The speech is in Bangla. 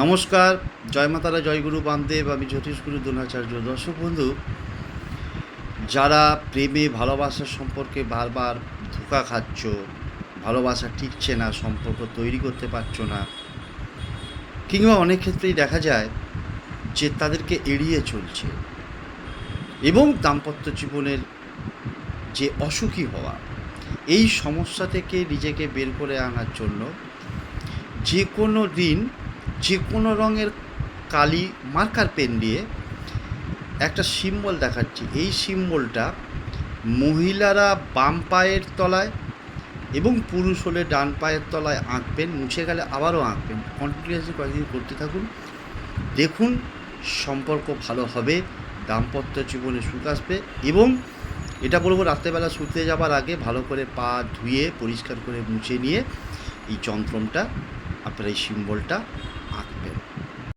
নমস্কার, জয় মাতারা, জয়গুরু বামদেব। আমি জ্যোতিষগুরু দ্রোণাচার্য। দর্শক বন্ধু, যারা প্রেমে ভালোবাসার সম্পর্কে বারবার ধোঁকা খাচ্ছ, ভালোবাসা টিকছে না, সম্পর্ক তৈরি করতে পারছো না, কিংবা অনেক ক্ষেত্রেই দেখা যায় যে তাদেরকে এড়িয়ে চলছে, এবং দাম্পত্য জীবনের যে অসুখী হওয়া, এই সমস্যা থেকে নিজেকে বের করে আনার জন্য যে কোনো দিন যে কোনো রঙের কালি মার্কার পেন দিয়ে একটা সিম্বল দেখাচ্ছি। এই সিম্বলটা মহিলারা বাম পায়ের তলায় এবং পুরুষ হলে ডান পায়ের তলায় আঁকবেন, মুছে গেলে আবারও আঁকবেন। কন্টিনিউয়াসলি কয়েকদিন করতে থাকুন, দেখুন সম্পর্ক ভালো হবে, দাম্পত্য জীবনে সুখ আসবে। এবং এটা বলবো, রাত্রেবেলা শুতে যাবার আগে ভালো করে পা ধুয়ে পরিষ্কার করে মুছে নিয়ে এই যন্ত্রটা, আপনারা এই সিম্বলটা